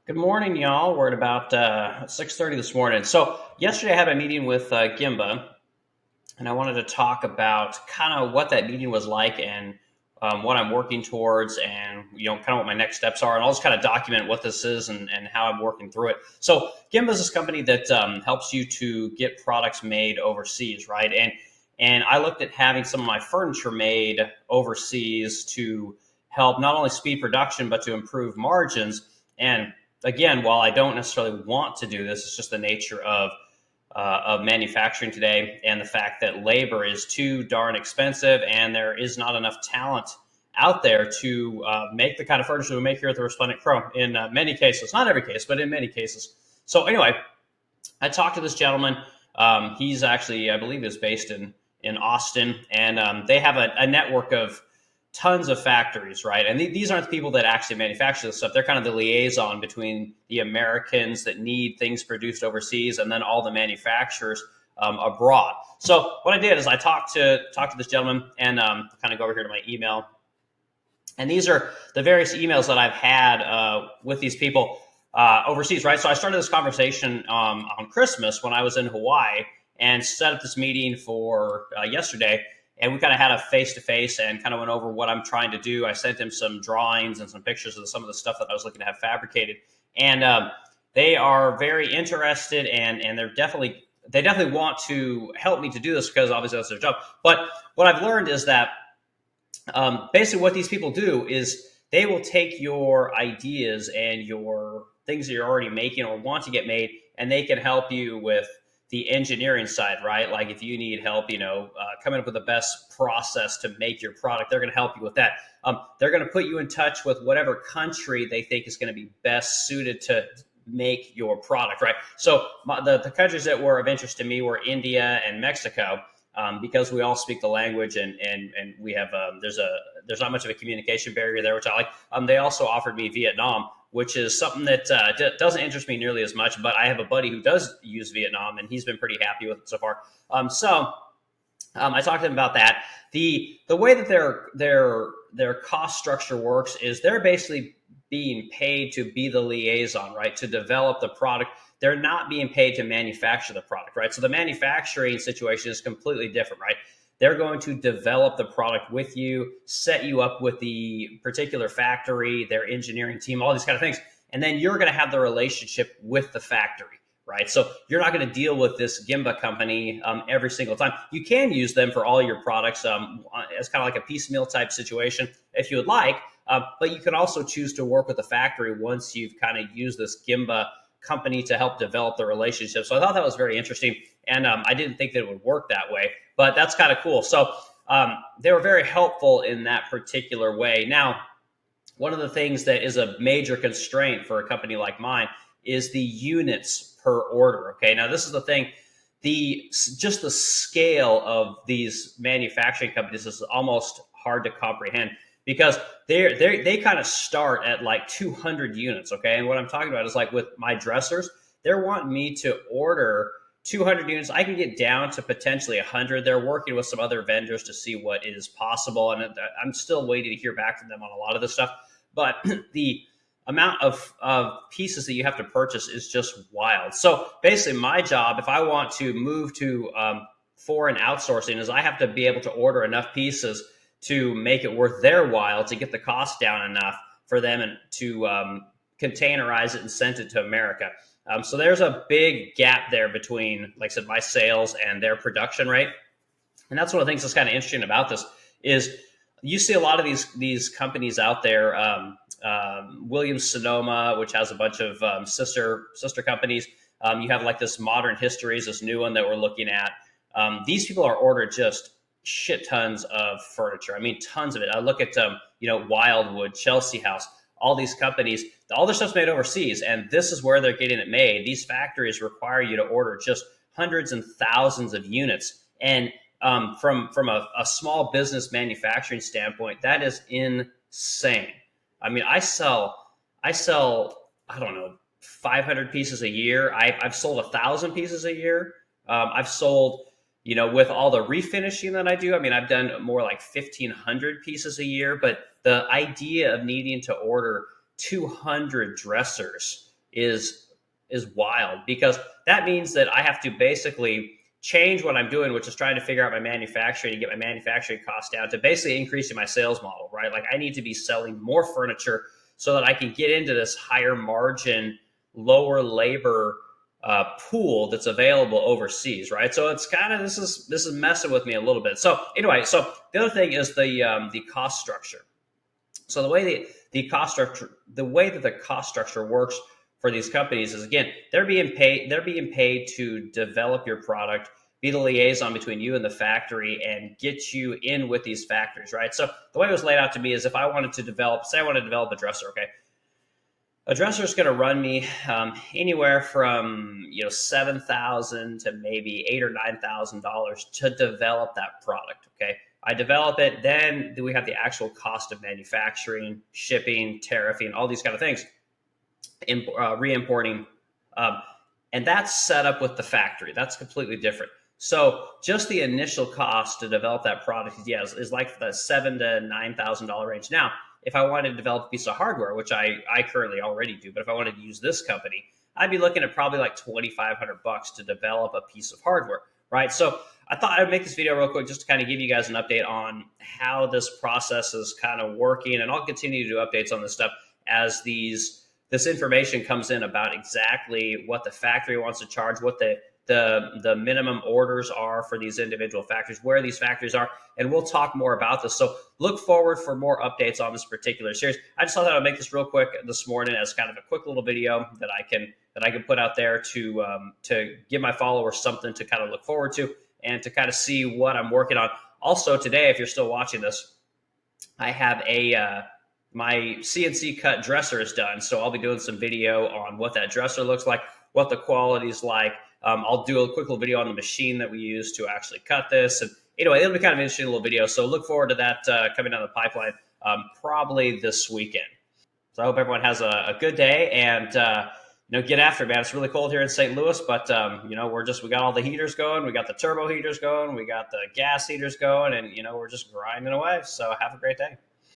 Good morning, y'all. We're at about 6:30 this morning. So yesterday I had a meeting with Gimba, and I wanted to talk about kind of what that meeting was like and what I'm working towards, and kind of what my next steps are, and I'll just kind of document what this is and how I'm working through it. So Gimba is this company that helps you to get products made overseas, right? And I looked at having some of my furniture made overseas to help not only speed production but to improve margins. And again, while I don't necessarily want to do this, it's just the nature of manufacturing today, and the fact that labor is too darn expensive, and there is not enough talent out there to make the kind of furniture we make here at the Resplendent Crow. In many cases, not every case, but in many cases. So anyway, I talked to this gentleman. He's actually, I believe, is based in Austin, and they have a network of tons of factories, right? And these aren't the people that actually manufacture this stuff. They're kind of the liaison between the Americans that need things produced overseas and then all the manufacturers abroad. So what I did is I talked to this gentleman and kind of go over here to my email. And these are the various emails that I've had with these people overseas, right? So I started this conversation on Christmas when I was in Hawaii and set up this meeting for yesterday. And we kind of had a face-to-face and kind of went over what I'm trying to do. I sent him some drawings and some pictures of some of the stuff that I was looking to have fabricated. And they are very interested, and they definitely want to help me to do this because obviously that's their job. But what I've learned is that basically what these people do is they will take your ideas and your things that you're already making or want to get made, and they can help you with the engineering side, right? Like if you need help, coming up with the best process to make your product, they're going to help you with that. They're going to put you in touch with whatever country they think is going to be best suited to make your product, right? So the countries that were of interest to me were India and Mexico. Because we all speak the language, and we have there's not much of a communication barrier there, which I like. They also offered me Vietnam, which is something that doesn't interest me nearly as much. But I have a buddy who does use Vietnam, and he's been pretty happy with it so far. I talked to him about that. The way that their cost structure works is they're basically being paid to be the liaison, right? To develop the product. They're not being paid to manufacture the product, right? So the manufacturing situation is completely different, right? They're going to develop the product with you, set you up with the particular factory, their engineering team, all these kind of things. And then you're going to have the relationship with the factory, right? So you're not going to deal with this Gimba company every single time. You can use them for all your products as kind of like a piecemeal type situation if you would like, but you can also choose to work with the factory once you've kind of used this Gimba company to help develop the relationship. So I thought that was very interesting, and I didn't think that it would work that way, but that's kind of cool. So they were very helpful in that particular way. Now, one of the things that is a major constraint for a company like mine is the units per order. Okay, now this is the thing. Just the scale of these manufacturing companies is almost hard to comprehend, because they kind of start at like 200 units, okay? And what I'm talking about is like with my dressers, they're wanting me to order 200 units. I can get down to potentially 100. They're working with some other vendors to see what is possible, and I'm still waiting to hear back from them on a lot of this stuff. But the amount of pieces that you have to purchase is just wild. So basically, my job, if I want to move to foreign outsourcing, is I have to be able to order enough pieces to make it worth their while to get the cost down enough for them to containerize it and send it to America. So there's a big gap there between, like I said, my sales and their production rate. And that's one of the things that's kind of interesting about this is you see a lot of these companies out there, Williams Sonoma, which has a bunch of sister companies. You have like this Modern Histories, this new one that we're looking at. These people are ordered just shit tons of furniture. I mean, tons of it. I look at Wildwood, Chelsea House, all these companies. All their stuff's made overseas, and this is where they're getting it made. These factories require you to order just hundreds and thousands of units, and from a small business manufacturing standpoint, that is insane. I mean, I sell I don't know 500 pieces a year. I've sold 1,000 pieces a year. I've sold, with all the refinishing that I do, I mean, I've done more like 1,500 pieces a year. But the idea of needing to order 200 dressers is wild, because that means that I have to basically change what I'm doing, which is trying to figure out my manufacturing and get my manufacturing costs down, to basically increasing my sales model, right? Like, I need to be selling more furniture so that I can get into this higher margin, lower labor pool that's available overseas, right? So it's kind of, this is messing with me a little bit. So anyway, so the other thing is the cost structure. So the way that the cost structure works for these companies is, again, they're being paid to develop your product, be the liaison between you and the factory, and get you in with these factories, right? So the way it was laid out to me is, if I wanted to develop, say I want to develop a dresser, okay, a dresser is going to run me anywhere from $7,000 to maybe $8,000 or $9,000 to develop that product. Okay, I develop it, then we have the actual cost of manufacturing, shipping, tariffing, all these kind of things, re-importing, and that's set up with the factory. That's completely different. So just the initial cost to develop that product, yes, is like the $7,000 to $9,000 range. Now, if I wanted to develop a piece of hardware, which I currently already do, but if I wanted to use this company, I'd be looking at probably like $2,500 to develop a piece of hardware, right? So I thought I'd make this video real quick just to kind of give you guys an update on how this process is kind of working, and I'll continue to do updates on this stuff as this information comes in about exactly what the factory wants to charge, what the minimum orders are for these individual factories, where these factories are, and we'll talk more about this. So look forward for more updates on this particular series. I just thought that I'd make this real quick this morning as kind of a quick little video that I can put out there to give my followers something to kind of look forward to and to kind of see what I'm working on. Also today, if you're still watching this, I have my CNC cut dresser is done, so I'll be doing some video on what that dresser looks like, what the quality is like. I'll do a quick little video on the machine that we use to actually cut this. And anyway, it'll be kind of an interesting little video. So look forward to that coming down the pipeline probably this weekend. So I hope everyone has a good day, and get after it, man. It's really cold here in St. Louis, but we got all the heaters going. We got the turbo heaters going. We got the gas heaters going, and we're just grinding away. So have a great day.